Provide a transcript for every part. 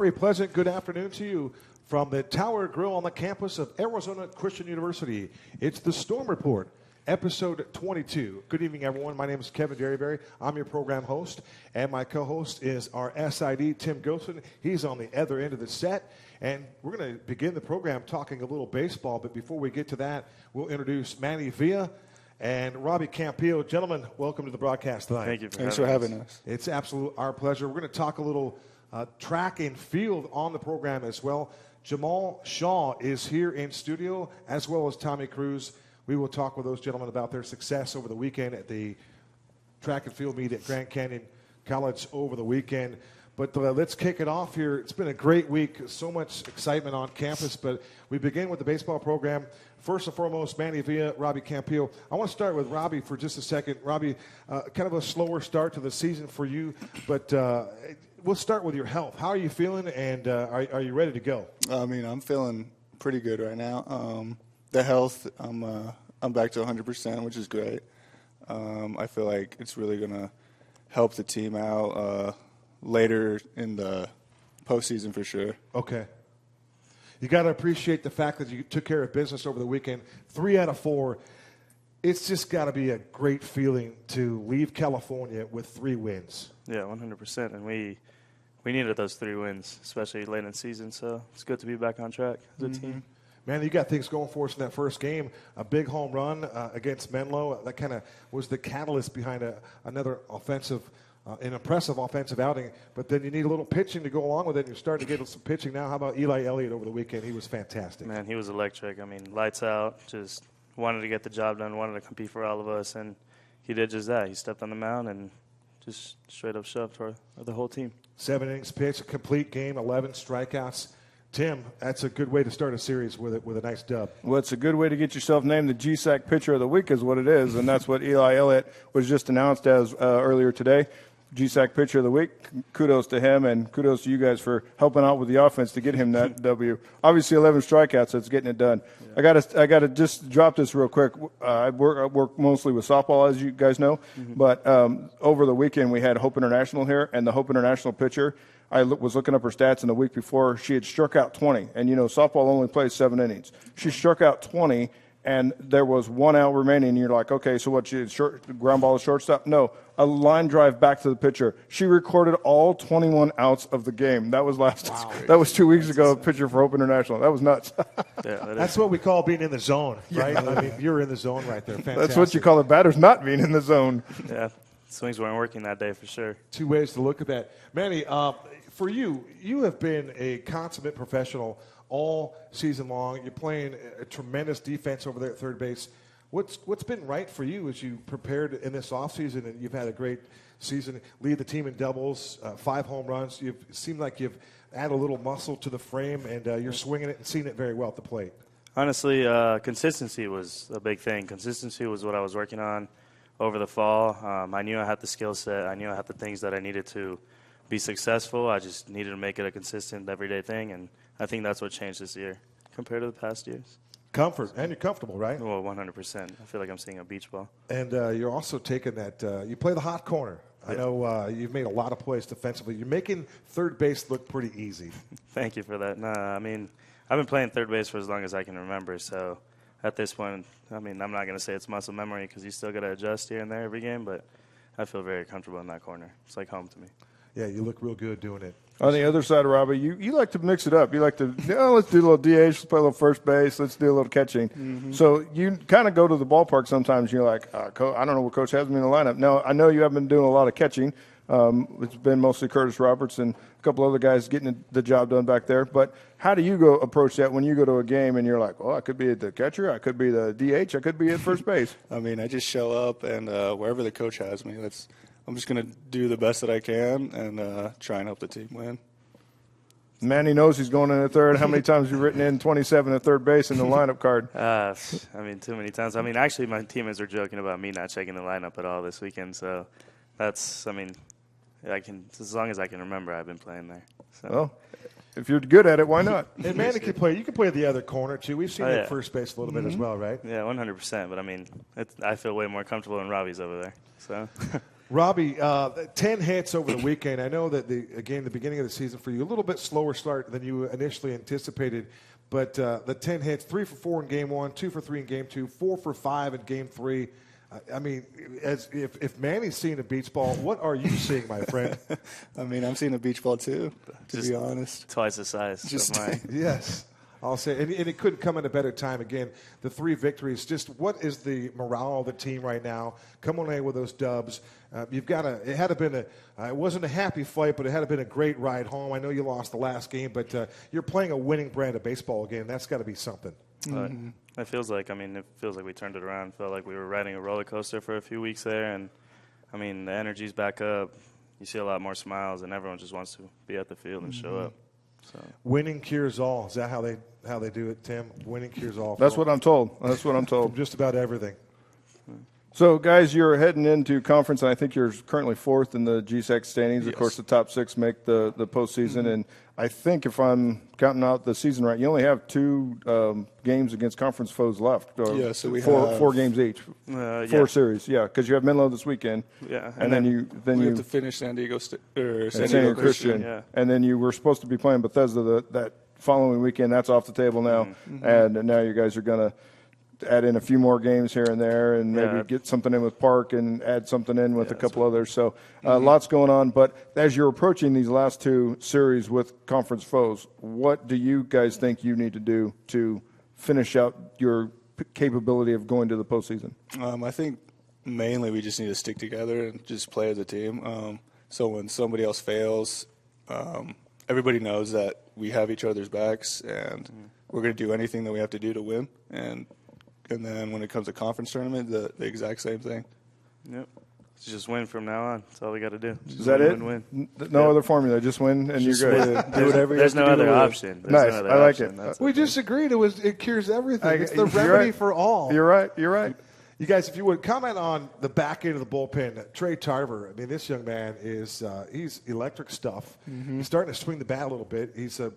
Very pleasant good afternoon to you from the Tower Grill on the campus of Arizona Christian University. It's the Storm Report, episode 22. Good evening, everyone. My name is Kevin Derryberry. I'm your program host, and my co-host is our SID, Tim Gooszen. He's on the other end of the set, and we're going to begin the program talking a little baseball, but before we get to that, we'll introduce Manny Villa and Robby Campillo. Gentlemen, welcome to the broadcast tonight. Thank you for having us. It's absolutely our pleasure. We're going to talk a little track and field on the program as well. Jamel Shaw is here in studio, as well as Tommy Cruz. We will talk with those gentlemen about their success over the weekend at the track and field meet at Grand Canyon College over the weekend. But let's kick it off here. It's been a great week. So much excitement on campus. But we begin with the baseball program. First and foremost, Manny Villa, Robby Campillo. I want to start with Robby for just a second. Robby, kind of a slower start to the season for you, but we'll start with your health. How are you feeling, and are you ready to go? I mean, I'm feeling pretty good right now. The health, I'm back to 100%, which is great. I feel like it's really going to help the team out later in the postseason for sure. Okay. You got to appreciate the fact that you took care of business over the weekend. 3 out of 4. It's just got to be a great feeling to leave California with 3 wins. Yeah, 100%. And we needed those 3 wins, especially late in the season. So it's good to be back on track as a team. Man, you got things going for us in that first game. A big home run against Menlo. That kind of was the catalyst behind another an impressive offensive outing. But then you need a little pitching to go along with it. You're starting to get some pitching now. How about Eli Elliott over the weekend? He was fantastic. Man, he was electric. I mean, lights out, just wanted to get the job done, wanted to compete for all of us. And he did just that. He stepped on the mound and just straight up shoved for the whole team. 7 innings pitched, a complete game, 11 strikeouts. Tim, that's a good way to start a series with a nice dub. Well, it's a good way to get yourself named the Gsac Pitcher of the Week is what it is, and that's what Eli Elliott was just announced as earlier today. Gsac Pitcher of the Week. Kudos to him, and kudos to you guys for helping out with the offense to get him that W. Obviously, 11 strikeouts, so it's getting it done. Yeah. I gotta just drop this real quick. I work mostly with softball, as you guys know, but over the weekend we had Hope International here, and the Hope International pitcher, I was looking up her stats, and the week before she had struck out 20. And, you know, softball only plays 7 innings. She struck out 20, and there was 1 out remaining. And you're like, okay, so what, she ground ball to shortstop? No, a line drive back to the pitcher. She recorded all 21 outs of the game. That was That was 2 weeks ago, pitcher for Hope International. That was nuts. That's what we call being in the zone, right? Yeah. I mean, you're in the zone right there. Fantastic. That's what you call the batters not being in the zone. Yeah, swings weren't working that day for sure. 2 ways to look at that. Manny, for you have been a consummate professional all season long. You're playing a tremendous defense over there at third base. What's been right for you as you prepared in this offseason, and you've had a great season, lead the team in doubles, 5 home runs. It seemed like you've added a little muscle to the frame, and you're swinging it and seeing it very well at the plate. Honestly, consistency was a big thing. Consistency was what I was working on over the fall. I knew I had the skill set. I knew I had the things that I needed to be successful. I just needed to make it a consistent, everyday thing, and I think that's what changed this year compared to the past years. Comfort, and you're comfortable, right? Well, 100%. I feel like I'm seeing a beach ball. And you're also taking that you play the hot corner. I know you've made a lot of plays defensively. You're making third base look pretty easy. Thank you for that. Nah, I mean, I've been playing third base for as long as I can remember, so at this point, I mean, I'm not going to say it's muscle memory because you still got to adjust here and there every game, but I feel very comfortable in that corner. It's like home to me. Yeah, you look real good doing it. On the other side of Robby, you like to mix it up. You like to, let's do a little DH, let's play a little first base, let's do a little catching. Mm-hmm. So you kind of go to the ballpark sometimes, and you're like, I don't know what coach has me in the lineup. Now, I know you have been doing a lot of catching. It's been mostly Curtis Roberts and a couple other guys getting the job done back there. But how do you go approach that when you go to a game and you're like, well, I could be the catcher, I could be the DH, I could be at first base? I mean, I just show up, and wherever the coach has me, I'm just going to do the best that I can and try and help the team win. Manny knows he's going in the third. How many times have you written in 27 at third base in the lineup card? I mean, too many times. I mean, actually, my teammates were joking about me not checking the lineup at all this weekend. So that's, I mean, as long as I can remember, I've been playing there. So. Well, if you're good at it, why not? And Manny can play. You can play the other corner too. We've seen you at first base a little bit as well, right? Yeah, 100%. But I mean, I feel way more comfortable than Robby's over there. So. Robby, 10 hits over the weekend. I know that, the beginning of the season for you, a little bit slower start than you initially anticipated. But the 10 hits, 3 for 4 in Game 1, 2 for 3 in Game 2, 4 for 5 in Game 3. I mean, if Manny's seeing a beach ball, what are you seeing, my friend? I mean, I'm seeing a beach ball too, to be honest. Twice the size of mine. Yes. I'll say, and it couldn't come at a better time. Again, the 3 victories. Just what is the morale of the team right now? Come on in with those dubs. You've got it had to been it wasn't a happy fight, but it had to been a great ride home. I know you lost the last game, but you're playing a winning brand of baseball again. That's got to be something. It feels like we turned it around. Felt like we were riding a roller coaster for a few weeks there, and I mean the energy's back up. You see a lot more smiles, and everyone just wants to be at the field and show up. So winning cures all. Is that how they do it, Tim? Winning cures all. That's what I'm told. From just about everything. So, guys, you're heading into conference, and I think you're currently 4th in the Gsac standings. Yes. Of course, the top 6 make the postseason, and I think if I'm counting out the season right, you only have 2 games against conference foes left. Yeah, so we have 4 games each, 4 series. Yeah, because you have Menlo this weekend. Yeah, and then you have to finish San Diego Christian. Yeah. And then you were supposed to be playing Bethesda that following weekend. That's off the table now, and now you guys are going to add in a few more games here and there, and maybe get something in with Park and add something in with a couple others. So lots going on. But as you're approaching these last 2 series with conference foes, what do you guys think you need to do to finish out your capability of going to the postseason? I think mainly we just need to stick together and just play as a team. So when somebody else fails, everybody knows that we have each other's backs, and we're going to do anything that we have to do to win. And then when it comes to conference tournament, the exact same thing. Yep. Just win from now on. That's all we got to do. Is that it? Win. No other formula. Just win, and you're good. Do whatever There's no other option. Nice. I like it. We just agreed it cures everything. It's the remedy for all. You're right. You guys, if you would comment on the back end of the bullpen, Trey Tarver. I mean, this young man is he's electric stuff. He's starting to swing the bat a little bit. He's an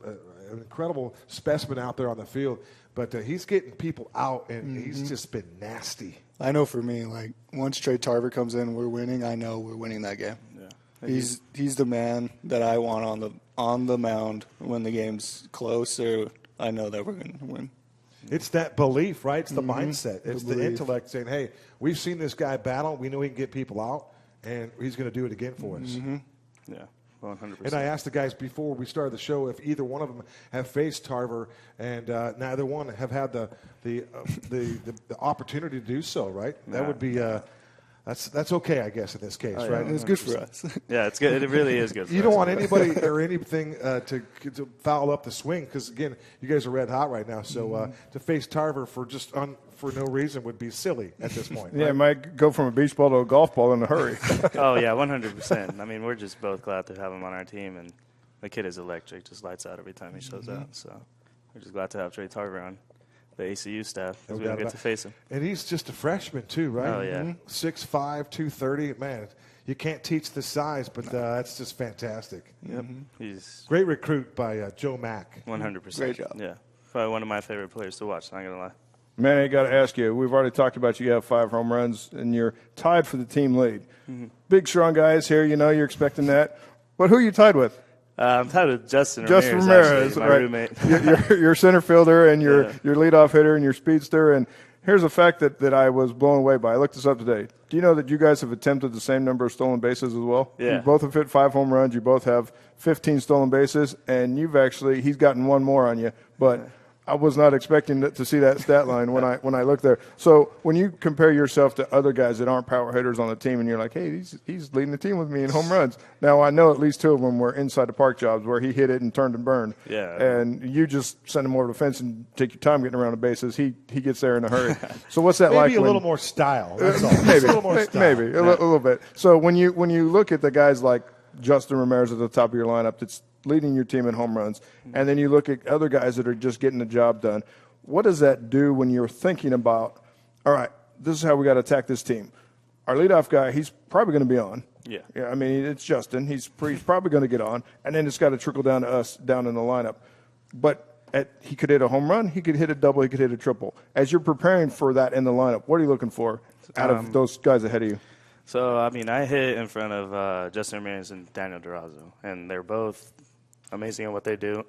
incredible specimen out there on the field, but he's getting people out, and he's just been nasty. I know for me, like once Trey Tarver comes in, we're winning. I know we're winning that game. Yeah. He's the man that I want on the mound when the game's close, or I know that we're going to win. It's that belief, right? It's the mindset. It's the intellect saying, hey, we've seen this guy battle. We know he can get people out, and he's going to do it again for us. Yeah, 100%. And I asked the guys before we started the show if either one of them have faced Tarver, and neither one have had the opportunity to do so, right? That would be that's okay, I guess, in this case, right? It's good for us. Yeah, it's good. It really is good for us. You don't want anybody or anything to foul up the swing because, again, you guys are red hot right now. So to face Tarver for no reason would be silly at this point. Yeah, right? it might go from a beach ball to a golf ball in a hurry. Oh, yeah, 100%. I mean, we're just both glad to have him on our team, and the kid is electric, just lights out every time he shows out. So we're just glad to have Trey Tarver on the ACU staff because we don't get to face him. And he's just a freshman too, right? Oh, yeah. 6'5", 230. Man, you can't teach the size, but that's just fantastic. Yep. He's great recruit by Joe Mack. 100%. Great job. Yeah. Probably one of my favorite players to watch, not going to lie. Manny, I got to ask you, we've already talked about you have 5 home runs, and you're tied for the team lead. Big, strong guys here. You know you're expecting that. But who are you tied with? I'm tied with Justin Ramirez, actually, my right. roommate. You're center fielder and your leadoff hitter and your speedster. And here's a fact that I was blown away by. I looked this up today. Do you know that you guys have attempted the same number of stolen bases as well? Yeah. You both have hit 5 home runs. You both have 15 stolen bases. And he's gotten 1 more on you. But I was not expecting to see that stat line when I looked there. So when you compare yourself to other guys that aren't power hitters on the team, and you're like, hey, he's leading the team with me in home runs. Now I know at least 2 of them were inside the park jobs where he hit it and turned and burned. Yeah. And you just send him over the fence and take your time getting around the bases. He gets there in a hurry. So what's that like? Maybe a little more style. That's all. Maybe a little more style. Maybe a little bit. So when you look at the guys like Justin Ramirez at the top of your lineup, that's leading your team in home runs, and then you look at other guys that are just getting the job done. What does that do when you're thinking about, all right, this is how we got to attack this team? Our leadoff guy, he's probably going to be on. Yeah. I mean, it's Justin. He's probably going to get on, and then it's got to trickle down to us down in the lineup. But he could hit a home run, he could hit a double, he could hit a triple. As you're preparing for that in the lineup, what are you looking for out of those guys ahead of you? So, I mean, I hit in front of Justin Ramirez and Daniel Durazo, and they're both amazing at what they do.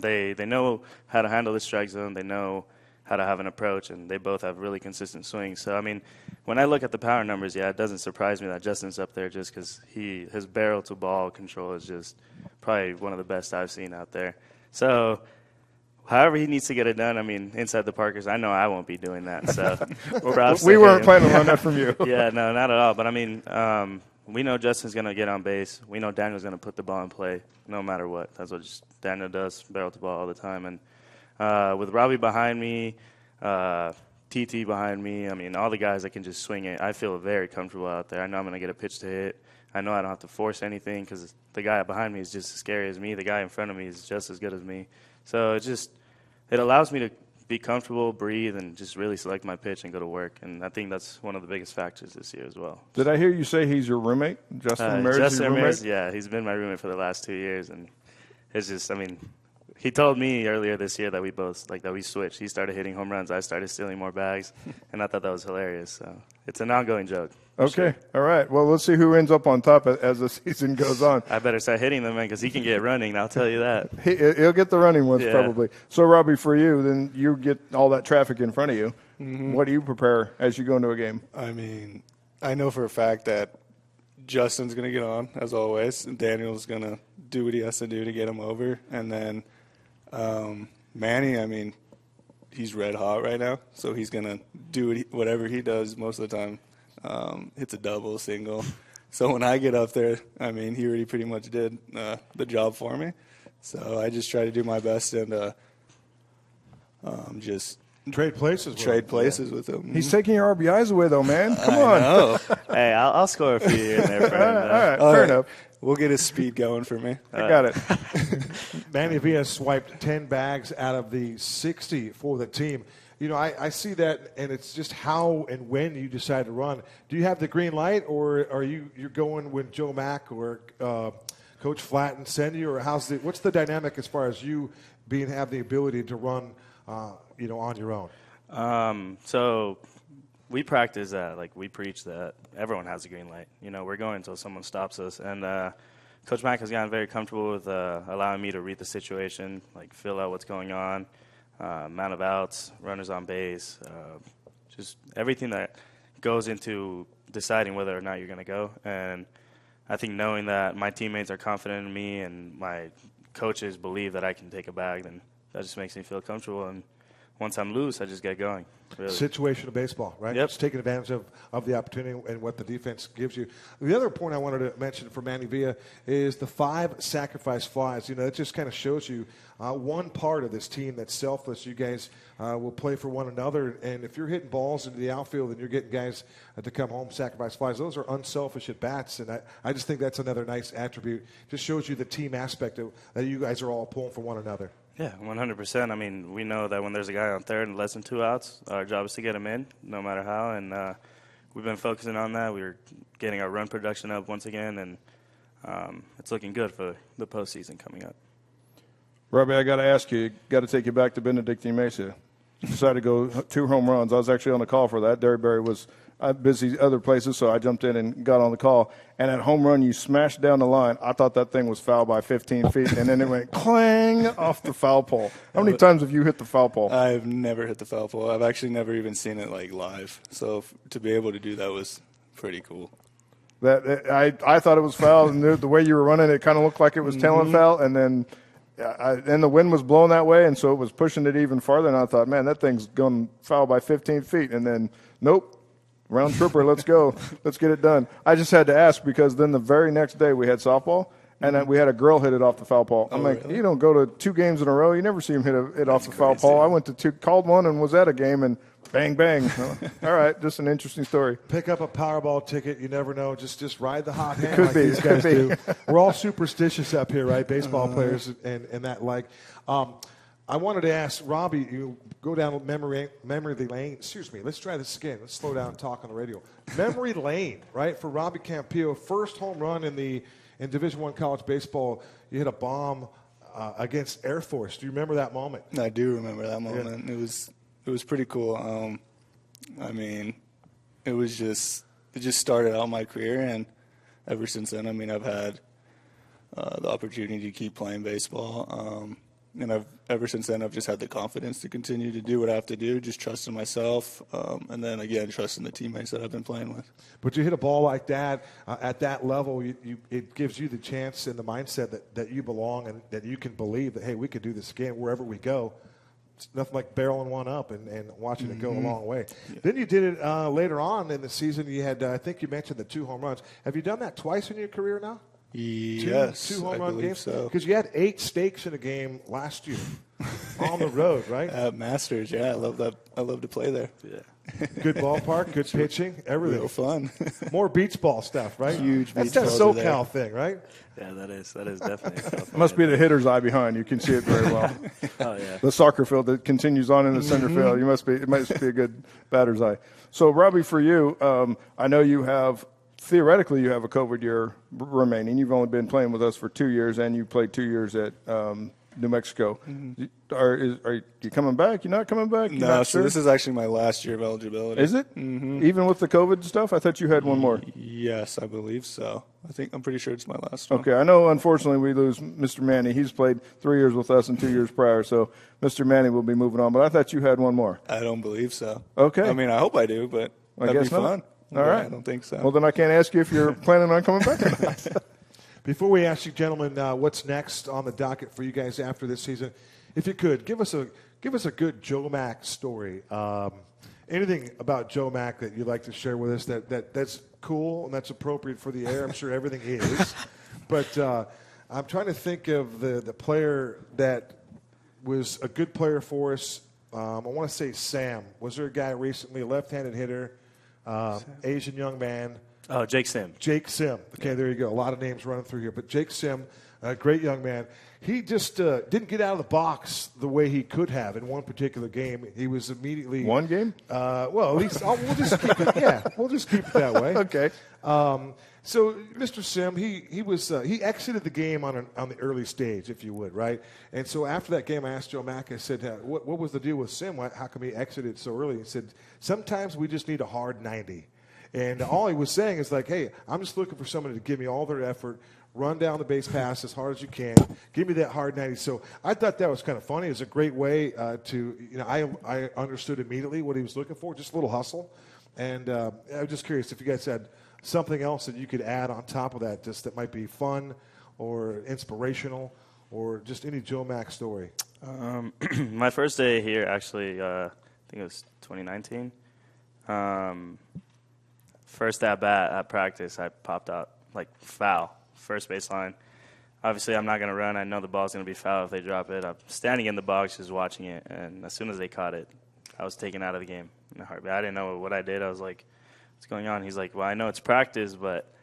They know how to handle the strike zone. They know how to have an approach, and they both have really consistent swings. So, I mean, when I look at the power numbers, yeah, it doesn't surprise me that Justin's up there just because his barrel-to-ball control is just probably one of the best I've seen out there. So, however he needs to get it done, I mean, inside the Parkers, I know I won't be doing that. So we weren't planning on that from you. Yeah, no, not at all. But, I mean, we know Justin's going to get on base. We know Daniel's going to put the ball in play no matter what. That's what Daniel does, barrel to ball all the time. And with Robby behind me, TT behind me, I mean, all the guys that can just swing it, I feel very comfortable out there. I know I'm going to get a pitch to hit. I know I don't have to force anything because the guy behind me is just as scary as me. The guy in front of me is just as good as me. So it allows me to be comfortable, breathe, and just really select my pitch and go to work. And I think that's one of the biggest factors this year as well. Did I hear you say he's your roommate? Justin Ramirez? Justin your Ramirez, roommate? yeah, he's been my roommate for the last 2 years, and it's just, I mean, he told me earlier this year that we switched. He started hitting home runs, I started stealing more bags, and I thought that was hilarious. So it's an ongoing joke. Okay, sure. All right. Well, let's see who ends up on top as the season goes on. I better start hitting them, man, because he can get running. I'll tell you that. He'll get the running ones Yeah. probably. So, Robby, for you, then you get all that traffic in front of you. Mm-hmm. What do you prepare as you go into a game? I mean, I know for a fact that Justin's going to get on, as always, and Daniel's going to do what he has to do to get him over. And then Manny, I mean, he's red hot right now, so he's going to do whatever he does most of the time. Hits a double, single. So when I get up there, I mean, he already pretty much did the job for me. So I just try to do my best and just Trade places with him. He's taking your RBIs away, though, man. Come I on. know. Hey, I'll score a few here and there for him. All right, All fair right. enough. We'll get his speed going for me. I got it. Manny Villa swiped 10 bags out of the 60 for the team. You know, I see that, and it's just how and when you decide to run. Do you have the green light, or are you're going when Joe Mack or Coach Flatten send you, or what's the dynamic as far as you have the ability to run, on your own? So we practice that, like we preach that everyone has a green light. You know, we're going until someone stops us. And Coach Mack has gotten very comfortable with allowing me to read the situation, like fill out what's going on. Amount of outs, runners on base, just everything that goes into deciding whether or not you're going to go. And I think knowing that my teammates are confident in me and my coaches believe that I can take a bag, then that just makes me feel comfortable. And once I'm loose, I just get going. Really. Situational baseball, right? Yep. Just taking advantage of the opportunity and what the defense gives you. The other point I wanted to mention for Manny Villa is the 5 sacrifice flies. You know, it just kind of shows you one part of this team that's selfless. You guys will play for one another, and if you're hitting balls into the outfield and you're getting guys to come home, sacrifice flies, those are unselfish at bats, and I just think that's another nice attribute. Just shows you the team aspect of that you guys are all pulling for one another. Yeah, 100%. I mean, we know that when there's a guy on third and less than 2 outs, our job is to get him in, no matter how. And we've been focusing on that. We're getting our run production up once again, and it's looking good for the postseason coming up. Robby, I got to ask you, got to take you back to Benedictine Mesa. You decided to go 2 home runs. I was actually on the call for that. Derryberry was busy other places, so I jumped in and got on the call. And that home run, you smashed down the line. I thought that thing was foul by 15 feet, and then it went clang off the foul pole. How many times have you hit the foul pole? I've never hit the foul pole. I've actually never even seen it live. So to be able to do that was pretty cool. I thought it was foul, and the way you were running, it kind of looked like it was telling foul, and then and the wind was blowing that way, and so it was pushing it even farther. And I thought, man, that thing's going foul by 15 feet, and then nope. Round trooper, let's go. Let's get it done. I just had to ask because then the very next day we had softball, and we had a girl hit it off the foul pole. I'm like, really? You don't go to 2 games in a row. You never see him hit it off the foul pole. I went to 2, called one, and was at a game, and bang, bang. All right, just an interesting story. Pick up a Powerball ticket. You never know. Just ride the hot hand Could like be. these guys do. We're all superstitious up here, right? Baseball players and that like. I wanted to ask Robby, you go down memory lane. Excuse me. Let's try this again. Let's slow down and talk on the radio. Memory lane, right? For Robby Campillo, first home run in Division I college baseball. You hit a bomb against Air Force. Do you remember that moment? I do remember that moment. Yeah. It was pretty cool. I mean, it's just started out my career, and ever since then, I mean, I've had the opportunity to keep playing baseball. And ever since then, I've just had the confidence to continue to do what I have to do, just trusting myself, and then, again, trusting the teammates that I've been playing with. But you hit a ball like that at that level, it gives you the chance and the mindset that you belong and that you can believe that, hey, we could do this again wherever we go. It's nothing like barreling one up and watching it go a long way. Yeah. Then you did it later on in the season. You had, I think you mentioned the 2 home runs. Have you done that twice in your career now? Yes, two home run games. So. Because you had 8 stakes in a game last year on the road, right? At Masters, yeah, I love that. I love to play there. Yeah. Good ballpark, good pitching, everything. Real fun. More beach ball stuff, right? Huge beach That's balls that SoCal thing, right? Yeah, that is definitely. It must be the hitter's eye behind. You can see it very well. Oh yeah. The soccer field that continues on in the center field. It must be a good batter's eye. So, Robby, for you, I know you have. Theoretically, you have a COVID year remaining. You've only been playing with us for 2 years, and you played 2 years at New Mexico. Mm-hmm. Are you coming back? You're not coming back? You're no, not so sure? This is actually my last year of eligibility. Is it? Mm-hmm. Even with the COVID stuff? I thought you had one more. Yes, I believe so. I'm pretty sure it's my last one. Okay, I know, unfortunately, we lose Mr. Manny. He's played 3 years with us and 2 years prior, so Mr. Manny will be moving on. But I thought you had one more. I don't believe so. Okay. I mean, I hope I do, but that'd be fun. All right. I don't think so. Well, then I can't ask you if you're planning on coming back or not. Before we ask you, gentlemen, what's next on the docket for you guys after this season, if you could, give us a good Joe Mack story. Anything about Joe Mack that you'd like to share with us that's cool and that's appropriate for the air? I'm sure everything is. But I'm trying to think of the player that was a good player for us. I want to say Sam. Was there a guy recently, a left-handed hitter, Asian young man? Oh, Jake Sim. Jake Sim. Okay, there you go. A lot of names running through here. But Jake Sim, a great young man. He just didn't get out of the box the way he could have in one particular game. He was immediately one game. Well, at least we'll just keep it. Yeah, we'll just keep it that way. Okay. So, Mr. Sim, he exited the game on the early stage, if you would, right? And so after that game, I asked Joe Mack. I said, "What was the deal with Sim? How come he exited so early?" He said, "Sometimes we just need a hard 90." And all he was saying is like, "Hey, I'm just looking for somebody to give me all their effort, run down the base pass as hard as you can, give me that hard 90." So I thought that was kind of funny. It was a great way I understood immediately what he was looking for, just a little hustle. And I was just curious if you guys had something else that you could add on top of that, just that might be fun or inspirational or just any Joe Mack story. My first day here, actually, I think it was 2019. First at bat at practice, I popped out like foul, first baseline. Obviously, I'm not going to run. I know the ball's going to be foul if they drop it. I'm standing in the box just watching it, and as soon as they caught it, I was taken out of the game in a heartbeat. I didn't know what I did. I was like, what's going on? He's like, well, I know it's practice, but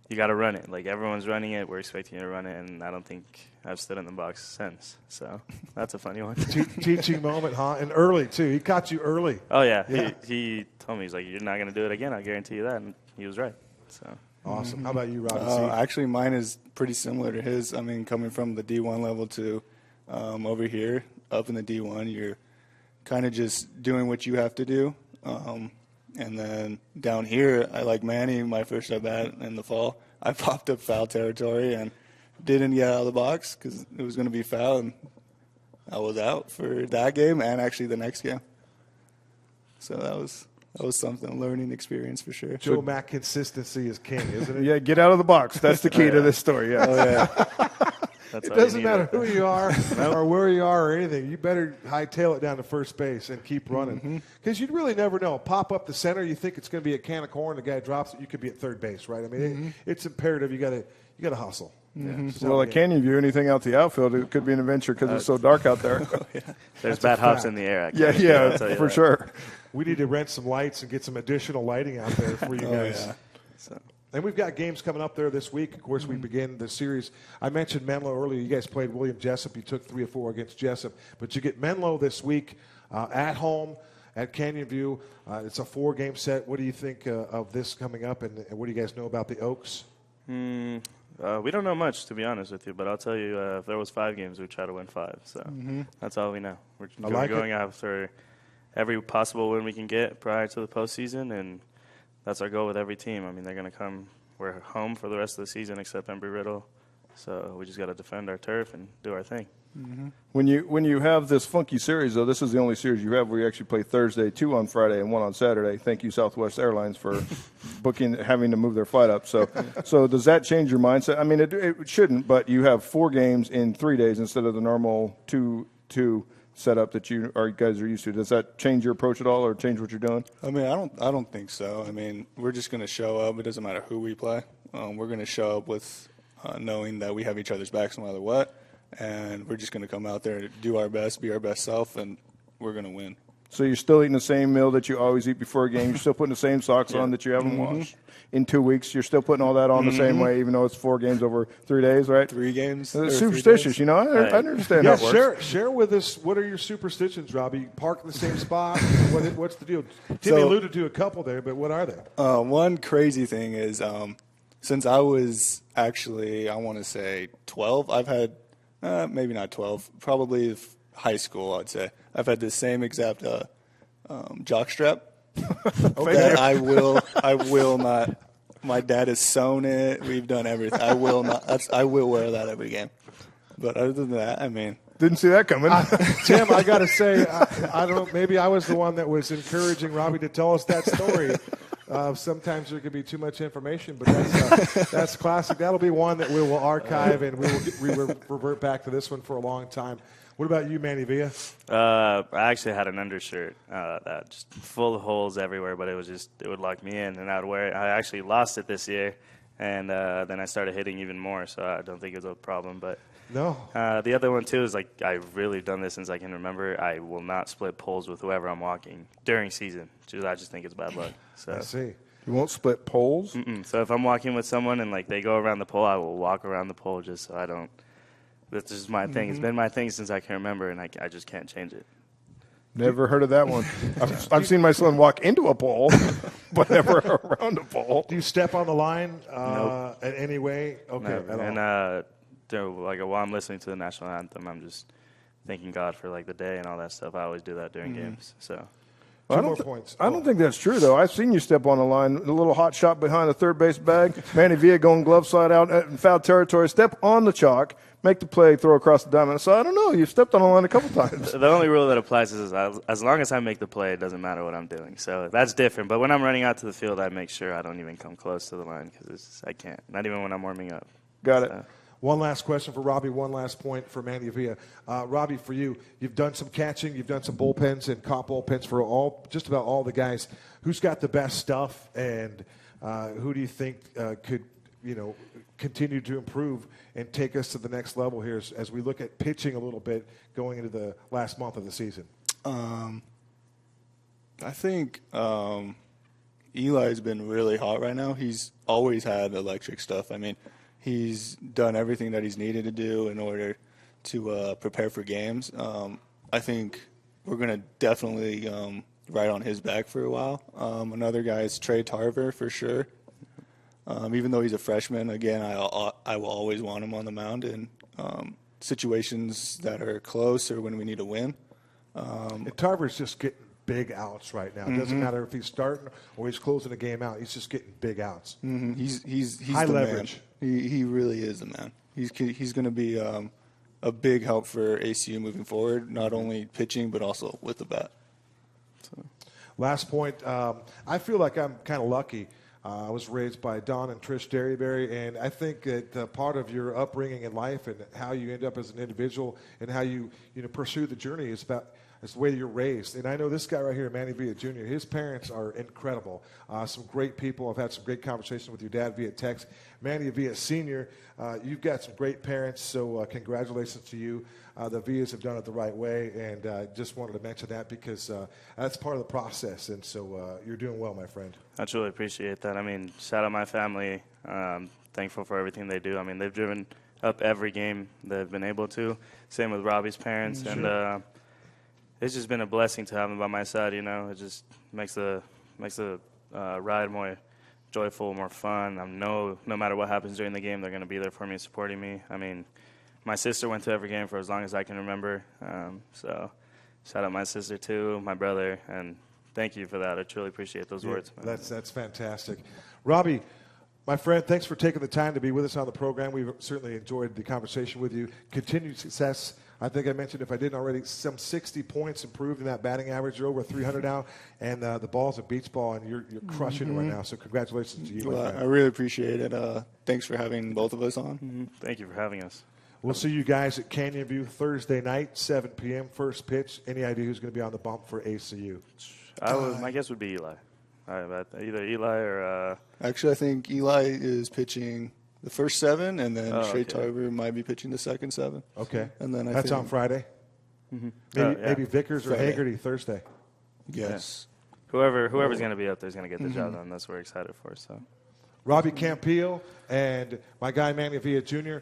you got to run it. Like, everyone's running it. We're expecting you to run it, and I don't think I've stood in the box since. So that's a funny one. Teaching moment, huh? And early, too. He caught you early. Oh, yeah. He told me, he's like, you're not going to do it again. I guarantee you that. And he was right. So awesome. Mm-hmm. How about you, Robby? Actually, mine is pretty similar to his. I mean, coming from the D1 level to over here, up in the D1, you're kind of just doing what you have to do. And then down here, I like Manny, my first at bat in the fall, I popped up foul territory and didn't get out of the box because it was going to be foul, and I was out for that game and actually the next game. So that was something, a learning experience for sure. Joe Mack consistency is king, isn't it? Yeah, get out of the box. That's the key to this story. Yeah. Oh, yeah. It doesn't matter who you are or where you are or anything. You better hightail it down to first base and keep running. Because you'd really never know. Pop up the center, you think it's going to be a can of corn, the guy drops it, you could be at third base, right? I mean, it's imperative. You got to hustle. Yeah, well, at Canyon View, anything out the outfield, it could be an adventure because it's so dark out there. There's bad hops in the air. Yeah, for sure. We need to rent some lights and get some additional lighting out there for you guys. Yeah. So. And we've got games coming up there this week. Of course, we begin the series. I mentioned Menlo earlier. You guys played William Jessup. You took 3 or 4 against Jessup. But you get Menlo this week at home at Canyon View. It's a 4-game set. What do you think of this coming up, and what do you guys know about the Oaks? We don't know much, to be honest with you. But I'll tell you, if there was 5 games, we'd try to win 5. So that's all we know. We're going after every possible win we can get prior to the postseason, and that's our goal with every team. I mean, they're going to come. We're home for the rest of the season except Embry-Riddle. So we just got to defend our turf and do our thing. Mm-hmm. When you have this funky series, though, this is the only series you have where you actually play Thursday, 2 on Friday, and 1 on Saturday. Thank you, Southwest Airlines, for having to move their flight up. So does that change your mindset? I mean, it shouldn't, but you have 4 games in 3 days instead of the normal 2 setup that you guys are used to. Does that change your approach at all, or change what you're doing? I mean, I don't think so. I mean, we're just going to show up. It doesn't matter who we play. We're going to show up with knowing that we have each other's backs no matter what. And we're just going to come out there, do our best, be our best self, and we're going to win. So you're still eating the same meal that you always eat before a game. You're still putting the same socks on that you haven't washed in 2 weeks. You're still putting all that on the same way, even though it's 4 games over 3 days, right? 3 games. It's superstitious, you know. I understand how it works. Share with us, what are your superstitions, Robby? Park in the same spot? What's the deal? Timmy alluded to a couple there, but what are they? One crazy thing is since I was actually, I want to say 12, I've had maybe not 12, probably high school, I'd say. I've had the same exact jock strap. That I will not. My dad has sewn it. We've done everything. I will not. I will wear that every game. But other than that, I mean, didn't see that coming. Tim, I got to say, I don't know. Maybe I was the one that was encouraging Robby to tell us that story. Sometimes there could be too much information, but that's classic. That'll be one that we will archive, and we will revert back to this one for a long time. What about you, Manny Villa? I actually had an undershirt that just full of holes everywhere, but it would lock me in, and I would wear it. I actually lost it this year, and then I started hitting even more, so I don't think it was a problem. But no. The other one, too, is like I've really done this since I can remember. I will not split poles with whoever I'm walking during season. I just think it's bad luck. So. I see. You won't split poles? So if I'm walking with someone and like they go around the pole, I will walk around the pole just so I don't. This is my thing. It's been my thing since I can remember, and I just can't change it. Never heard of that one. I've seen my son walk into a pole, but never around a pole. Do you step on the line Nope. in any way? Okay. While I'm listening to the national anthem, I'm just thanking God for like the day and all that stuff. I always do that during games. So. Two more points. I don't think that's true, though. I've seen you step on the line, a little hot shot behind the third base bag, Manny Villa going glove side out in foul territory, step on the chalk, make the play, throw across the diamond. So I don't know. You've stepped on the line a couple times. The only rule that applies is as long as I make the play, it doesn't matter what I'm doing. So that's different. But when I'm running out to the field, I make sure I don't even come close to the line because I can't. Not even when I'm warming up. Got it. One last question for Robby, one last point for Manny Villa. Robby, for you, you've done some catching, you've done some bullpens and caught bullpens for just about all the guys. Who's got the best stuff, and who do you think could continue to improve and take us to the next level here as we look at pitching a little bit going into the last month of the season? I think Eli's been really hot right now. He's always had electric stuff. I mean, he's done everything that he's needed to do in order to prepare for games. I think we're going to definitely ride on his back for a while. Another guy is Trey Tarver for sure. Even though he's a freshman, again, I will always want him on the mound in situations that are close or when we need to win. And Tarver's just getting big outs right now. It doesn't matter if he's starting or he's closing a game out. He's just getting big outs. He's high the leverage. Man. He really is the man. He's going to be a big help for ACU moving forward, not only pitching but also with the bat. So. Last point. I feel like I'm kind of lucky. I was raised by Don and Trish Derryberry, and I think that part of your upbringing in life and how you end up as an individual and how you pursue the journey is the way you're raised. And I know this guy right here, Manny Villa Jr., his parents are incredible. Some great people. I've had some great conversations with your dad via text. Manny Villa Sr., you've got some great parents, so congratulations to you. The Villas have done it the right way, and just wanted to mention that because that's part of the process, and so you're doing well, my friend. I truly appreciate that. I mean, shout out my family. Thankful for everything they do. I mean, they've driven up every game they've been able to. Same with Robby's parents, and it's just been a blessing to have them by my side. It just makes the ride more joyful, more fun. I know no matter what happens during the game, they're going to be there for me, supporting me. I mean, my sister went to every game for as long as I can remember. So shout out my sister too, my brother, and Thank you for that. I truly appreciate those words, man. That's fantastic. Robby, my friend, thanks for taking the time to be with us on the program. We've certainly enjoyed the conversation with you. Continued success. I think I mentioned, if I didn't already, some 60 points improved in that batting average. You're over 300 now, and the ball's a beach ball, and you're crushing it right now. So congratulations to you. Well, I really appreciate it. Thanks for having both of us on. Mm-hmm. Thank you for having us. We'll see you guys at Canyon View Thursday night, 7 p.m., first pitch. Any idea who's going to be on the bump for ACU? My guess would be Eli. Either Eli or Actually, I think Eli is pitching the first 7, and then Trey okay. Tarver might be pitching the second 7. Okay. And then that's on Friday? Mm-hmm. Maybe Vickers or Friday. Hagerty Thursday. Yes. whoever's going to be up there is going to get the job done. That's what we're excited for. So, Robby Campillo and my guy Manny Villa Jr.,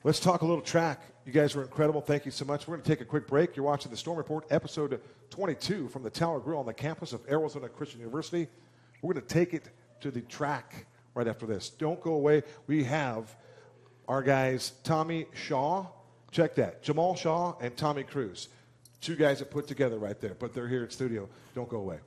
let's talk a little track. You guys were incredible. Thank you so much. We're going to take a quick break. You're watching the Storm Report, episode 22 from the Tower Grill on the campus of Arizona Christian University. We're going to take it to the track right after this. Don't go away. We have our guys Tommy Shaw. Check that. Jamel Shaw and Tommy Cruz. 2 guys that put together right there, but they're here in studio. Don't go away.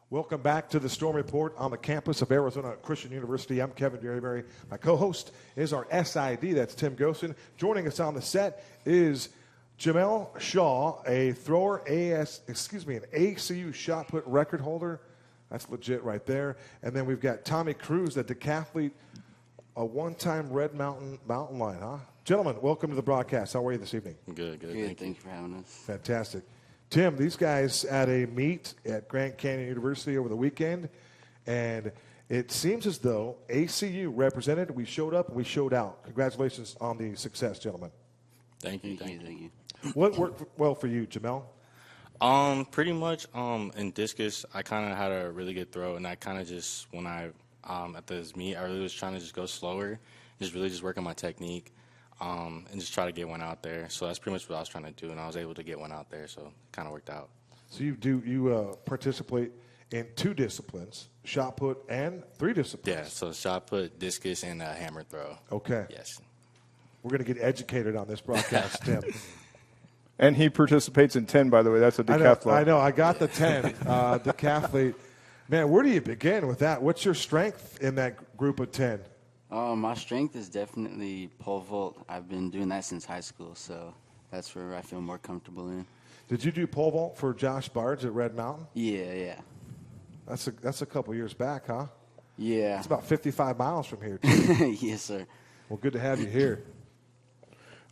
Welcome back to the Storm Report on the campus of Arizona Christian University. I'm Kevin Derryberry. My co-host is our SID, that's Tim Gooszen. Joining us on the set is Jamel Shaw, a thrower, an ACU shot put record holder. That's legit right there. And then we've got Tommy Cruz, a decathlete, a one-time Red Mountain line, huh? Gentlemen, welcome to the broadcast. How are you this evening? Good. Thank you for having us. Fantastic. Tim, these guys at a meet at Grand Canyon University over the weekend, and it seems as though ACU represented. We showed up and we showed out. Congratulations on the success, gentlemen. Thank you. What worked well for you, Jamel? Pretty much in discus, I kind of had a really good throw, and I kind of just, when I at this meet, I really was trying to just go slower, just work on my technique. And just try to get one out there. So that's pretty much what I was trying to do, and I was able to get one out there, so it kind of worked out. So you participate in 2 disciplines, shot put and 3 disciplines. Yeah, so shot put, discus, and hammer throw. Okay. Yes. We're going to get educated on this broadcast, Tim. And he participates in 10, by the way. That's a decathlon. I know. I got the 10, decathlete. Man, where do you begin with that? What's your strength in that group of 10? My strength is definitely pole vault. I've been doing that since high school, so that's where I feel more comfortable in. Did you do pole vault for Josh Bards at Red Mountain? Yeah. That's a couple years back, huh? Yeah. It's about 55 miles from here, too. Yes, sir. Well, good to have you here.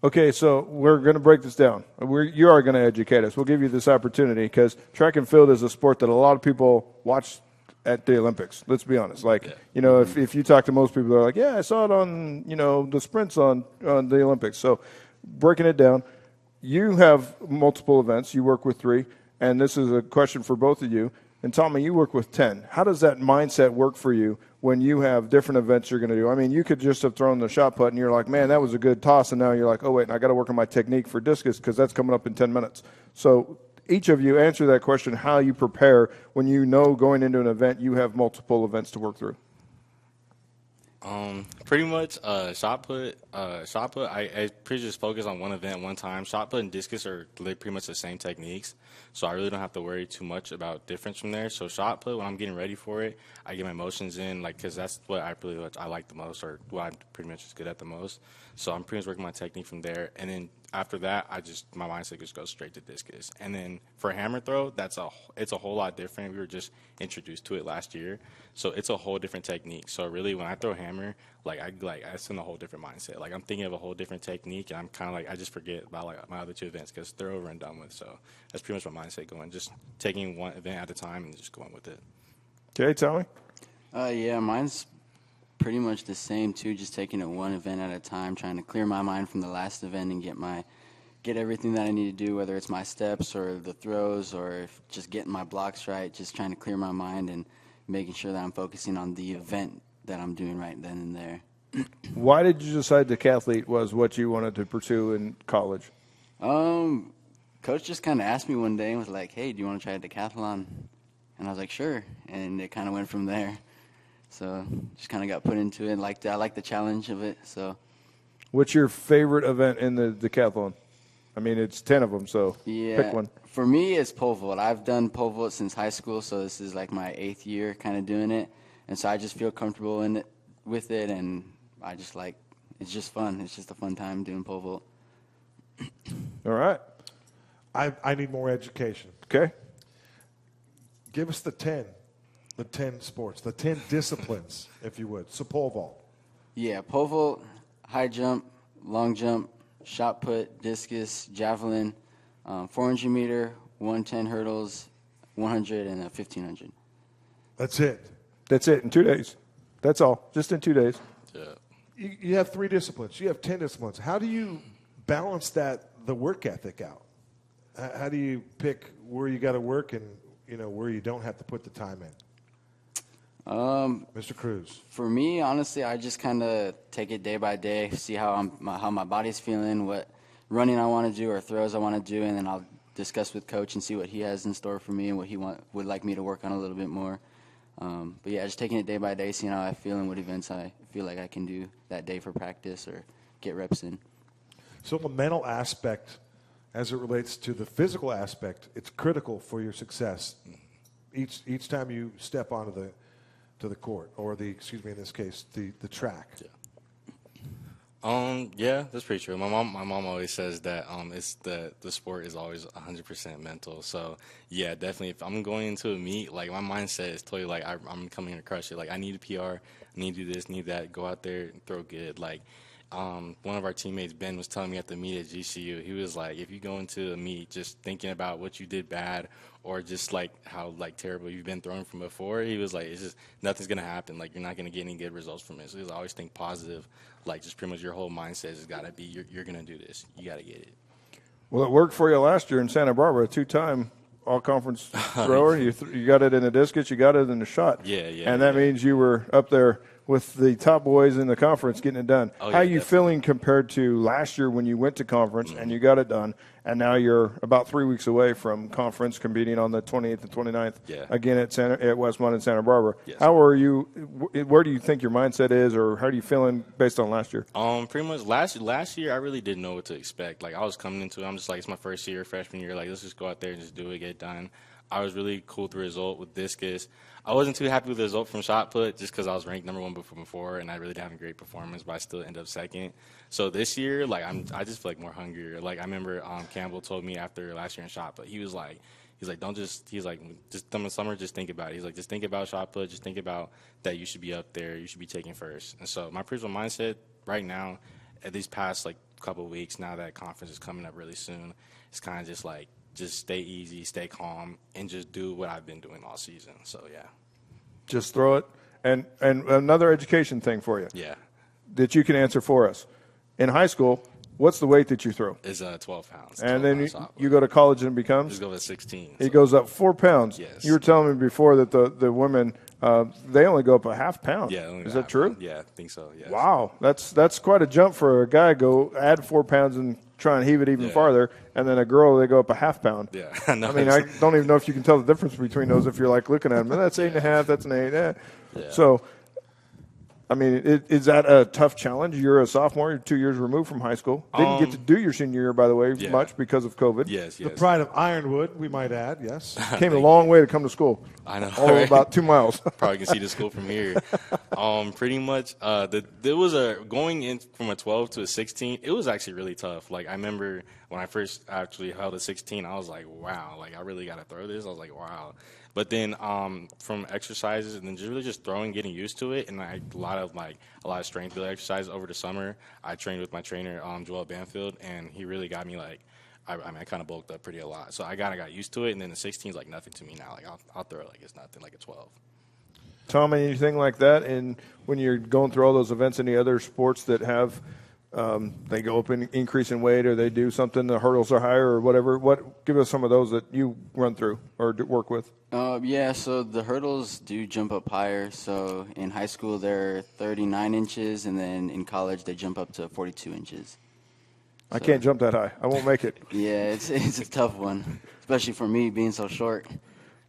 Okay, so we're going to break this down. You are going to educate us. We'll give you this opportunity because track and field is a sport that a lot of people watch at the Olympics. Let's be honest. If you talk to most people, they're like, yeah, I saw it on, the sprints on the Olympics. So breaking it down, you have multiple events. You work with 3, and this is a question for both of you. And Tommy, you work with 10. How does that mindset work for you when you have different events you're going to do? I mean, you could just have thrown the shot put, and you're like, man, that was a good toss, and now you're like, oh, wait, I got to work on my technique for discus because that's coming up in 10 minutes. So each of you answer that question, how you prepare when you know going into an event you have multiple events to work through. Pretty much shot put. I pretty just focus on one event one time. Shot put and discus are pretty much the same techniques, so I really don't have to worry too much about difference from there. So shot put, when I'm getting ready for it, I get my motions in, like, because that's what I like the most, or what I'm pretty much just good at the most. So I'm pretty much working my technique from there, and then after that, my mindset just goes straight to discus. And then for hammer throw, it's a whole lot different. We were just introduced to it last year, so it's a whole different technique. So really, when I throw hammer, I send a whole different mindset. Like, I'm thinking of a whole different technique, and I'm kind of like, I just forget about like my other 2 events because they're over and done with. So that's pretty much my mindset going, just taking one event at a time and just going with it. Okay, Tommy? Yeah, mine's pretty much the same too, just taking it one event at a time, trying to clear my mind from the last event and get everything that I need to do, whether it's my steps or the throws or just getting my blocks right, just trying to clear my mind and making sure that I'm focusing on the event that I'm doing right then and there. Why did you decide decathlete was what you wanted to pursue in college? Coach just kind of asked me one day and was like, hey, do you want to try a decathlon? And I was like, sure. And it kind of went from there. So just kind of got put into it. I like the challenge of it. So, what's your favorite event in the decathlon? I mean, it's 10 of them, so pick one. For me, it's pole vault. I've done pole vault since high school, so this is like my 8th year kind of doing it. And so I just feel comfortable with it, and I just it's just fun. It's just a fun time doing pole vault. All right. I need more education. Okay. Give us the 10 sports, the 10 disciplines, if you would. So pole vault. Yeah, pole vault, high jump, long jump, shot put, discus, javelin, 400 meter, 110 hurdles, 100, and 1500. That's it. That's it in 2 days. That's all. Just in 2 days. Yeah. You have 3 disciplines. You have 10 disciplines. How do you balance the work ethic out? How do you pick where you got to work and where you don't have to put the time in? Mr. Cruz. For me, honestly, I just kind of take it day by day, see how my body's feeling, what running I want to do or throws I want to do, and then I'll discuss with Coach and see what he has in store for me and what he would like me to work on a little bit more. But yeah, just taking it day by day, seeing how I feel and what events I feel like I can do that day for practice or get reps in. So the mental aspect, as it relates to the physical aspect, it's critical for your success. Each time you step onto the court, or in this case, the track. Yeah. Yeah, that's pretty true. My mom always says that it's the sport is always 100% mental. So yeah, definitely. If I'm going into a meet, like my mindset is totally like I'm coming here to crush it. Like I need a PR, I need to do this, need that. Go out there and throw good. Like one of our teammates, Ben, was telling me at the meet at GCU, he was like, if you go into a meet just thinking about what you did bad or just like how like terrible you've been throwing from before, he was like, it's just nothing's gonna happen. Like you're not gonna get any good results from it. So he's always think positive. Like just pretty much your whole mindset has got to be you're gonna do this. You got to get it. Well, it worked for you last year in Santa Barbara, 2-time all-conference thrower. You got it in the discus, you got it in the shot. Yeah. And that means you were up there with the top boys in the conference getting it done. Oh, How are yeah, you feeling compared to last year when you went to conference and you got it done, and now you're about 3 weeks away from conference competing on the 28th and 29th again at Westmont in Santa Barbara? Yes. How are you? Where do you think your mindset is, or how are you feeling based on last year? Pretty much last year I really didn't know what to expect. Like I was coming into it, I'm just like, it's my first year, freshman year. Like let's just go out there and just do it, get it done. I was really cool with the result with discus. I wasn't too happy with the result from shot put just because I was ranked number 1 before, and I really didn't have a great performance, but I still ended up second. So this year, like I just feel like more hungrier. Like I remember Campbell told me after last year in shot put, he's like, just in the summer, just think about it. He's like, just think about shot put, just think about that you should be up there, you should be taking first. And so my personal mindset right now, at these past like couple of weeks, now that conference is coming up really soon, it's kind of just like, just stay easy, stay calm, and just do what I've been doing all season. So, yeah. Just throw it. And another education thing for you. Yeah. That you can answer for us. In high school, What's the weight that you throw? It's 12 pounds. And 12 then pounds you software. go to college and it becomes? Just go to 16. It goes up 4 pounds. Yes. You were telling me before that the women, they only go up a half pound. Yeah. Only Is half that true? pound. Yeah, I think so, yes. Wow. That's quite a jump for a guy. Go add 4 pounds and try and heave it even farther. And then a girl, they go up a half pound. Yeah, I know. I mean, I don't even know if you can tell the difference between those if you're like looking at them. That's 8.5, that's an 8. Yeah. So, I mean, is that a tough challenge? You're a sophomore. You're 2 years removed from high school. Didn't get to do your senior year, by the way, much because of COVID. Yes. The pride of Ironwood, we might add, yes. Came a long way to come to school. I know. All right? about 2 miles. Probably can see the school from here. Pretty much, there was going in from a 12 to a 16. It was actually really tough. Like I remember when I first actually held a 16, I was like, wow, like I really got to throw this. I was like, wow. But then from exercises and then just throwing, getting used to it, and a lot of strength building exercises over the summer. I trained with my trainer, Joel Banfield, and he really got me like. I kind of bulked up pretty a lot, so I kind of got used to it. And then the 16 is like nothing to me now. Like I'll throw it like it's nothing, like a 12. Tom, anything like that? And when you're going through all those events, any other sports that have they go up and increase in weight, or they do something, the hurdles are higher, or whatever? Give us some of those that you run through or work with. Yeah, so the hurdles do jump up higher. So in high school, they're 39 inches, and then in college, they jump up to 42 inches. I can't jump that high. I won't make it. Yeah, it's a tough one, especially for me being so short.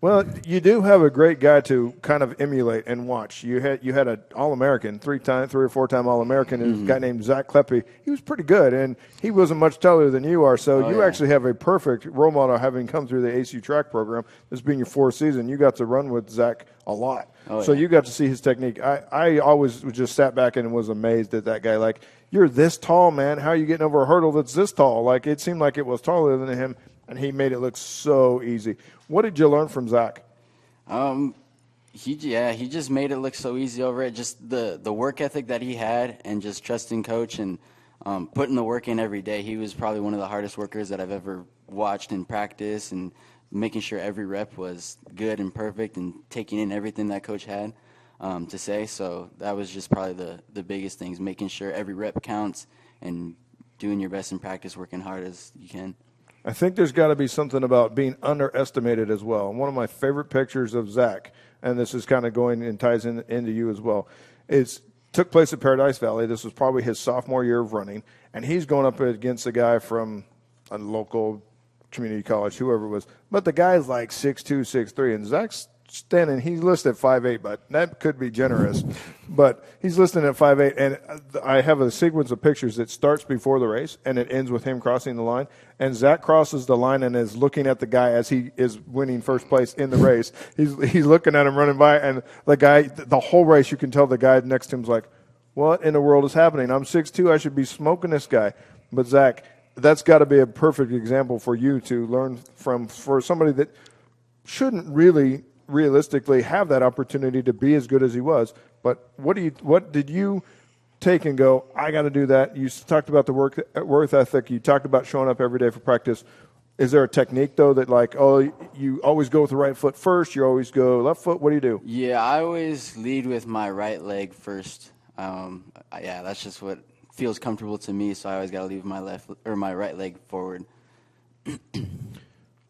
Well, you do have a great guy to kind of emulate and watch. You had an All-American, 3 or 4 time All-American, a guy named Gsac Kleppe. He was pretty good, and he wasn't much taller than you are. So you actually have a perfect role model, having come through the ACU track program. This being your 4th season, you got to run with Gsac a lot. So you got to see his technique. I always just sat back and was amazed at that guy. Like, you're this tall, man. How are you getting over a hurdle that's this tall? Like, it seemed like it was taller than him, and he made it look so easy. What did you learn from Gsac? He just made it look so easy over it. Just the work ethic that he had, and just trusting coach and putting the work in every day. He was probably one of the hardest workers that I've ever watched in practice, and making sure every rep was good and perfect, and taking in everything that coach had to say. So that was just probably the biggest things, making sure every rep counts and doing your best in practice, working hard as you can. I think there's got to be something about being underestimated as well. And one of my favorite pictures of Gsac, and this is kind of going and ties into you as well, took place at Paradise Valley. This was probably his sophomore year of running, and he's going up against a guy from a local community college, whoever it was. But the guy's like 6'2", 6'3", and Zac's standing, he's listed at 5'8", but that could be generous. But he's listed at 5'8", and I have a sequence of pictures that starts before the race, and it ends with him crossing the line. And Gsac crosses the line and is looking at the guy as he is winning first place in the race. He's looking at him running by, and the guy, the whole race, you can tell the guy next to him's like, what in the world is happening? I'm 6'2", I should be smoking this guy. But Gsac, that's got to be a perfect example for you to learn from, for somebody that shouldn't really realistically have that opportunity to be as good as he was. But what did you take and go, I got to do that? You talked about the work ethic. You talked about showing up every day for practice. Is there a technique, though, that like, you always go with the right foot first, you always go left foot? What do you do? Yeah, I always lead with my right leg first. That's just what feels comfortable to me, so I always got to leave my right leg forward.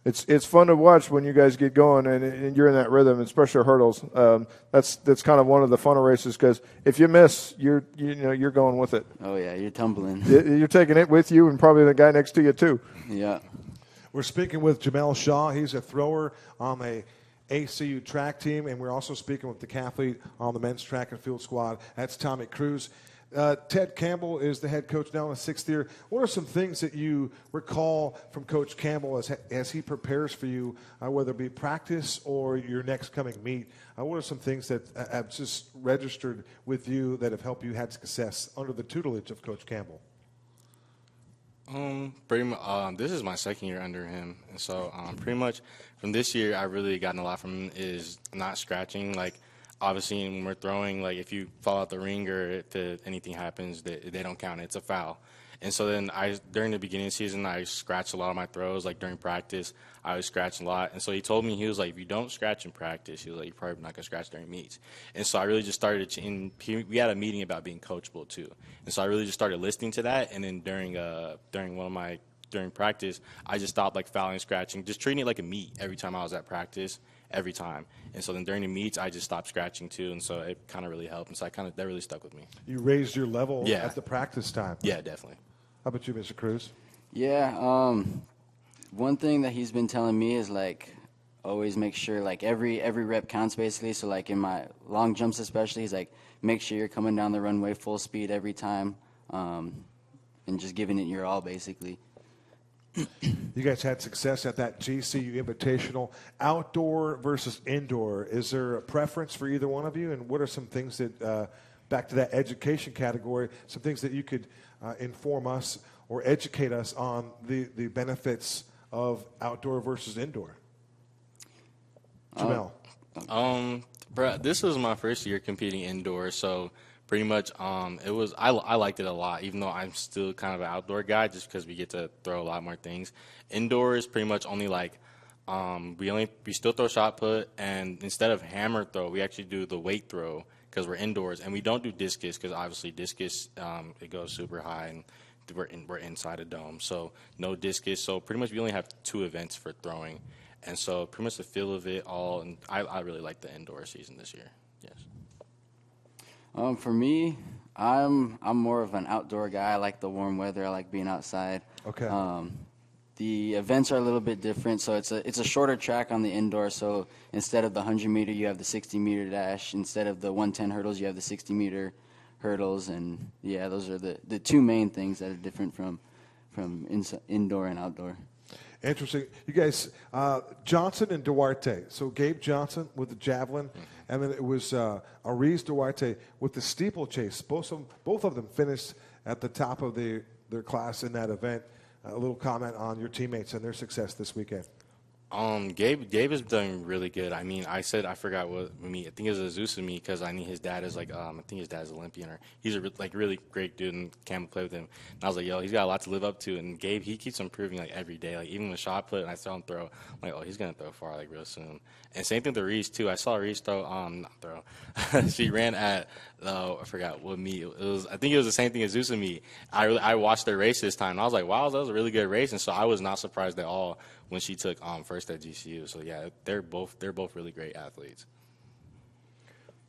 It's fun to watch when you guys get going and you're in that rhythm, especially hurdles. That's kind of one of the funner races, because if you miss, you're going with it. Oh yeah, you're tumbling. You're taking it with you, and probably the guy next to you too. Yeah. We're speaking with Jamel Shaw. He's a thrower on the ACU track team, and we're also speaking with the decathlete on the men's track and field squad. That's Tommy Cruz. Ted Campbell is the head coach now in the 6th year. What are some things that you recall from Coach Campbell as he prepares for you, whether it be practice or your next coming meet? What are some things that have just registered with you that have helped you have success under the tutelage of Coach Campbell? Pretty much. This is my 2nd year under him, and so pretty much from this year, I've really gotten a lot from him. Is not scratching. Like obviously when we're throwing, like if you fall out the ring or if anything happens, they don't count it. It's a foul. And so then during the beginning of the season, I scratched a lot of my throws. Like during practice, I was scratching a lot. And so he told me, he was like, if you don't scratch in practice, he was like, you're probably not going to scratch during meets. And so I really just started we had a meeting about being coachable too. And so I really just started listening to that. And then during practice, I just stopped like fouling, scratching, just treating it like a meet every time I was at practice, every time. And so then during the meets, I just stopped scratching too. And so it kind of really helped. And so that really stuck with me. You raised your level Yeah. at the practice time. Yeah, definitely. How about you, Mr. Cruz? Yeah, one thing that he's been telling me is, like, always make sure, like, every rep counts, basically. So, like, in my long jumps especially, he's like, make sure you're coming down the runway full speed every time and just giving it your all, basically. You guys had success at that GCU Invitational, outdoor versus indoor. Is there a preference for either one of you? And what are some things that, back to that education category, some things that you could inform us or educate us on the benefits of outdoor versus indoor? Jamel. This was my first year competing indoors, so pretty much I liked it a lot, even though I'm still kind of an outdoor guy just because we get to throw a lot more things. Indoor is pretty much only like we still throw shot put, and instead of hammer throw, we actually do the weight throw because we're indoors, and we don't do discus because obviously discus it goes super high and we're inside a dome, so no discus. So pretty much we only have 2 events for throwing, and so pretty much the feel of it all, and I really like the indoor season this year. Yes. For me, I'm more of an outdoor guy. I like the warm weather. I like being outside. Okay. The events are a little bit different, so it's a shorter track on the indoor. So instead of the 100-meter, you have the 60-meter dash. Instead of the 110 hurdles, you have the 60-meter hurdles. And yeah, those are the 2 main things that are different from indoor and outdoor. Interesting. You guys, Johnson and Duarte. So Gabe Johnson with the javelin, and then it was Ariz Duarte with the steeplechase. Both of them finished at the top of their class in that event. A little comment on your teammates and their success this weekend. Gabe is doing really good. I mean, I forgot what meet. I think it was a Gooszen meet because I mean his dad is like I think his dad's Olympian, or he's a really great dude and Campbell played with him. And I was like, yo, he's got a lot to live up to. And Gabe, he keeps improving like every day. Like even with shot put, and I saw him throw, I'm like, oh, he's gonna throw far like real soon. And same thing with Reese too. I saw Reese throw, not throw. She ran at I forgot what meet it was. I think it was the same thing as Gooszen meet. I watched their race this time. And I was like, wow, that was a really good race. And so I was not surprised at all when she took first at GCU. So yeah, they're both really great athletes.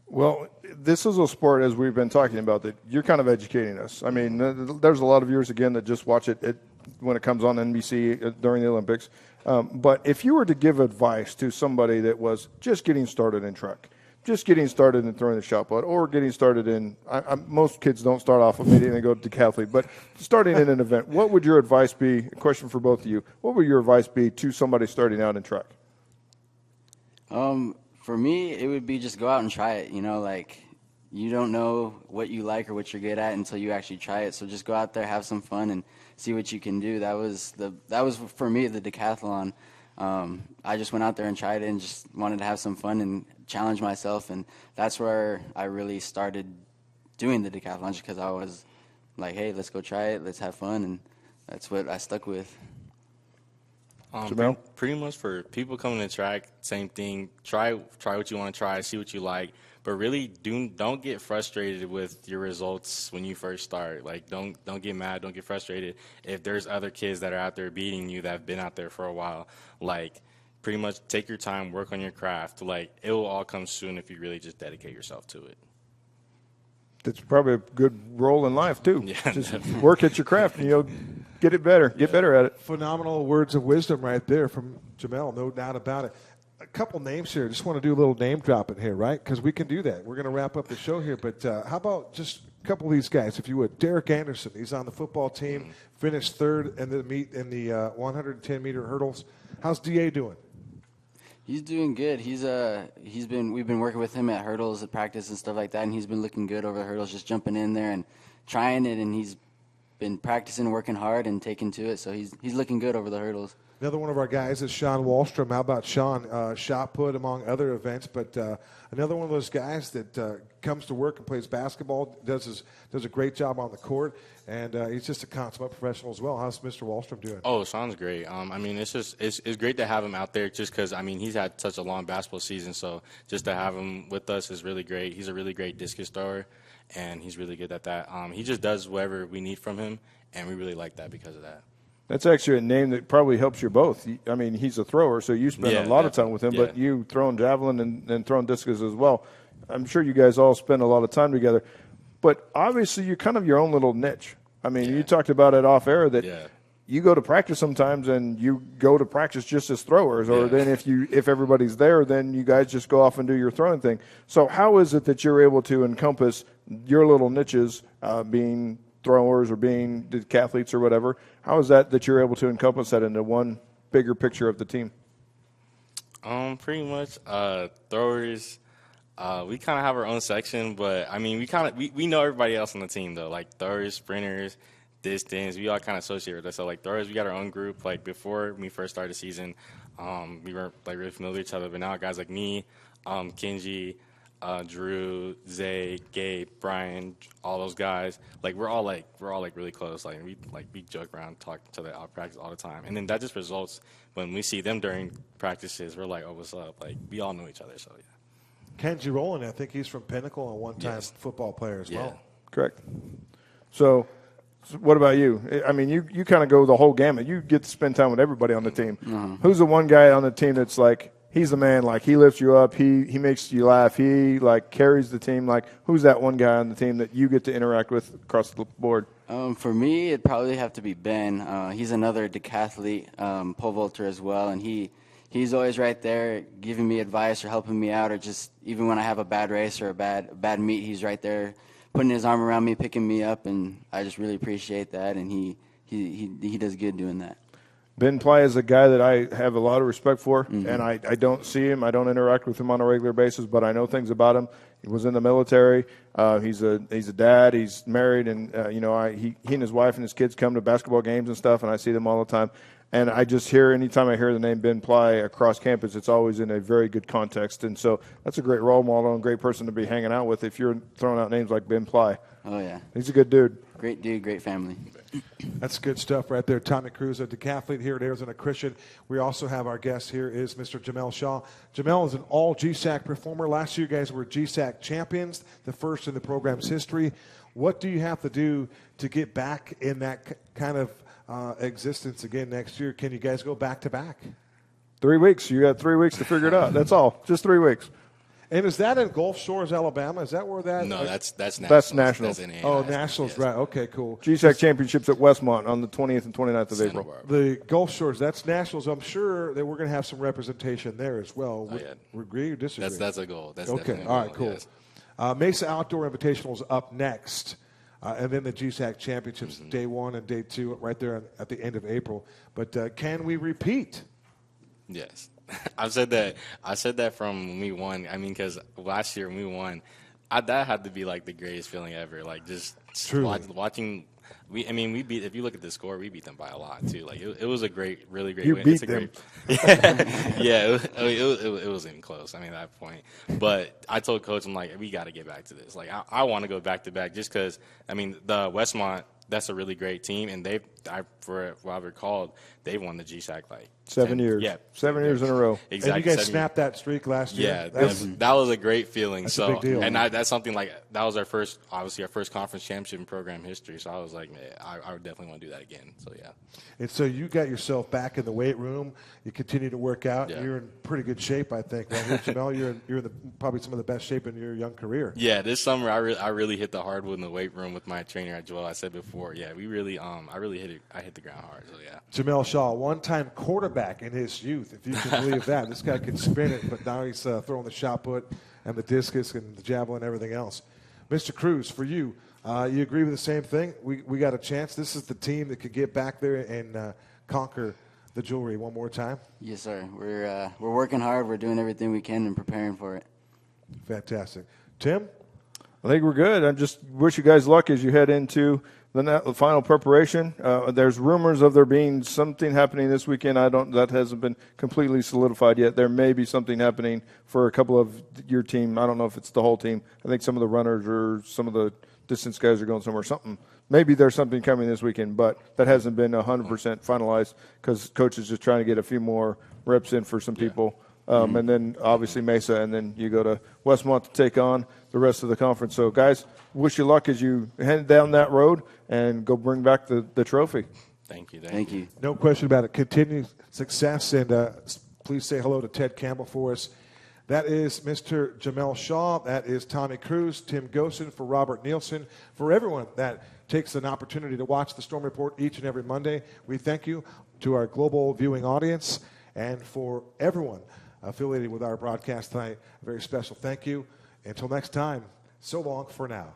Well, this is a sport, as we've been talking about, that you're kind of educating us. I mean, there's a lot of viewers, again, that just watch it when it comes on NBC during the Olympics. But if you were to give advice to somebody that was just getting started in track, just getting started in throwing the shot put, or getting started in most kids don't start off immediately and go to decathlete, but starting in an event, what would your advice be? A question for both of you. What would your advice be to somebody starting out in track? For me, it would be just go out and try it. You know, like you don't know what you like or what you're good at until you actually try it. So just go out there, have some fun, and see what you can do. That was for me the decathlon. I just went out there and tried it and just wanted to have some fun and challenge myself, and that's where I really started doing the decathlon, just because I was like, hey, let's go try it, let's have fun, and that's what I stuck with. Pretty much for people coming to track, same thing. Try what you want to try, see what you like, but really don't get frustrated with your results when you first start. Like don't get mad, don't get frustrated if there's other kids that are out there beating you that have been out there for a while. Like pretty much take your time, work on your craft. Like it will all come soon if you really just dedicate yourself to it. That's probably a good role in life too. Yeah, just work at your craft and you'll get it better, get better at it. Phenomenal words of wisdom right there from Jamel, no doubt about it. A couple names here. Just want to do a little name dropping here, right? Because we can do that. We're going to wrap up the show here, but how about just a couple of these guys, if you would. Derek Anderson, he's on the football team, finished third in the meet in the 110-meter hurdles. How's DA doing? He's doing good. We've been working with him at hurdles at practice and stuff like that, and he's been looking good over the hurdles, just jumping in there and trying it, and he's been practicing, working hard, and taking to it. So he's looking good over the hurdles. Another one of our guys is Sean Wallstrom. How about Sean? Shot put among other events, but another one of those guys that comes to work and plays basketball, does a great job on the court, and he's just a consummate professional as well. How's Mr. Wallstrom doing? Oh, Sean's great. I mean, it's great to have him out there just because, I mean, he's had such a long basketball season, so just to have him with us is really great. He's a really great discus thrower, and he's really good at that. He just does whatever we need from him, and we really like that because of that. That's actually a name that probably helps you both. I mean, he's a thrower, so you spend a lot of time with him, but you throwing javelin and throwing discus as well. I'm sure you guys all spend a lot of time together. But obviously, you're kind of your own little niche. I mean, you talked about it off air that you go to practice sometimes and you go to practice just as throwers, or then if everybody's there, then you guys just go off and do your throwing thing. So how is it that you're able to encompass your little niches, being throwers or being decathletes or whatever? How is that you're able to encompass that into one bigger picture of the team? Pretty much throwers. We kind of have our own section, but I mean, we know everybody else on the team though, like throwers, sprinters, distance. We all kind of associate with us. So like throwers, we got our own group. Like before we first started the season, we weren't like really familiar with each other, but now guys like me, Kenji, Drew, Zay, Gabe, Brian, all those guys, like we're all really close. Like we joke around, talk to each other out practice all the time, and then that just results when we see them during practices. We're like, oh, what's up? Like we all know each other. So yeah. Kenji Rowland, I think he's from Pinnacle and one-time football player as well. Correct. So what about you? I mean, you kind of go the whole gamut. You get to spend time with everybody on the team. Who's the one guy on the team that's like, he's the man, like he lifts you up, he makes you laugh, he like carries the team? Like, who's that one guy on the team that you get to interact with across the board? For me, it'd probably have to be Ben. He's another decathlete, pole vaulter as well, and he's always right there giving me advice or helping me out, or just even when I have a bad race or a bad meet, he's right there putting his arm around me, picking me up, and I just really appreciate that, and he does good doing that. Ben Ply is a guy that I have a lot of respect for, and I don't see him. I don't interact with him on a regular basis, but I know things about him. He was in the military. He's a dad. He's married, and he and his wife and his kids come to basketball games and stuff, and I see them all the time. And I just hear, anytime I hear the name Ben Ply across campus, it's always in a very good context. And so that's a great role model and great person to be hanging out with if you're throwing out names like Ben Ply. Oh, yeah. He's a good dude. Great dude, great family. That's good stuff right there. Tommy Cruz, a decathlete here at Arizona Christian. We also have our guest here is Mr. Jamel Shaw. Jamel is an all Gsac performer. Last year, you guys were Gsac champions, the first in the program's history. What do you have to do to get back in that kind of existence again next year? Can you guys go back to back? 3 weeks. You got 3 weeks to figure it out. That's all. Just 3 weeks. And is that in Gulf Shores, Alabama? Is that where that? No, that's national. That's national. Nationals, yes. Right. Okay, cool. Gsac Championships at Westmont on the 20th and 29th of April. The Gulf Shores, that's nationals. I'm sure that we're going to have some representation there as well. Oh, yeah. Agree or disagree? That's a goal. That's okay. All right, cool. Yes. Mesa Outdoor Invitational is up next. And then the Gsac Championships, day 1 and day 2, right there at the end of April. But can we repeat? Yes. I said that from when we won. I mean, because last year when we won, that had to be like the greatest feeling ever. Like just watching. We beat. If you look at the score, we beat them by a lot too. Like it was a really great win. Beat them. Yeah, it wasn't even close. I mean, at that point. But I told Coach, I'm like, we got to get back to this. Like I want to go back to back just because. I mean, the Westmont. That's a really great team, and for what I recalled, they've won the Gsac like 7 years. Yeah, 7 years in a row. Exactly. And you guys snapped that streak last year. Yeah, that was a great feeling. That's a big deal. And that's something like that was our first conference championship in program history. So I was like, man, I would definitely want to do that again. So yeah. And so you got yourself back in the weight room. You continue to work out. Yeah. You're in pretty good shape, I think. Right here, Jamel, you're in probably some of the best shape in your young career. Yeah, this summer I really hit the hardwood in the weight room with my trainer at Joel. I said before, yeah, we really I really hit the ground hard. So yeah. Jamel Shaw, one-time quarterback in his youth, if you can believe that. This guy can spin it, but now he's throwing the shot put and the discus and the javelin and everything else. Mr. Cruz, for you, you agree with the same thing? We got a chance. This is the team that could get back there and conquer the jewelry one more time? Yes, sir. We're working hard. We're doing everything we can and preparing for it. Fantastic. Tim? I think we're good. I just wish you guys luck as you head into the final preparation. There's rumors of there being something happening this weekend. That hasn't been completely solidified yet. There may be something happening for a couple of your team. I don't know if it's the whole team. I think some of the runners or some of the distance guys are going somewhere. Something. Maybe there's something coming this weekend, but that hasn't been 100% finalized because coach is just trying to get a few more reps in for some people. And then obviously Mesa, and then you go to Westmont to take on the rest of the conference. So, guys, wish you luck as you head down that road and go bring back the trophy. Thank you. Thank you. No question about it. Continued success, and please say hello to Ted Campbell for us. That is Mr. Jamel Shaw. That is Tommy Cruz, Tim Gooszen, for Robert Nielsen, for everyone that takes an opportunity to watch the Storm Report each and every Monday. We thank you to our global viewing audience, and for everyone affiliated with our broadcast tonight, a very special thank you. Until next time, so long for now.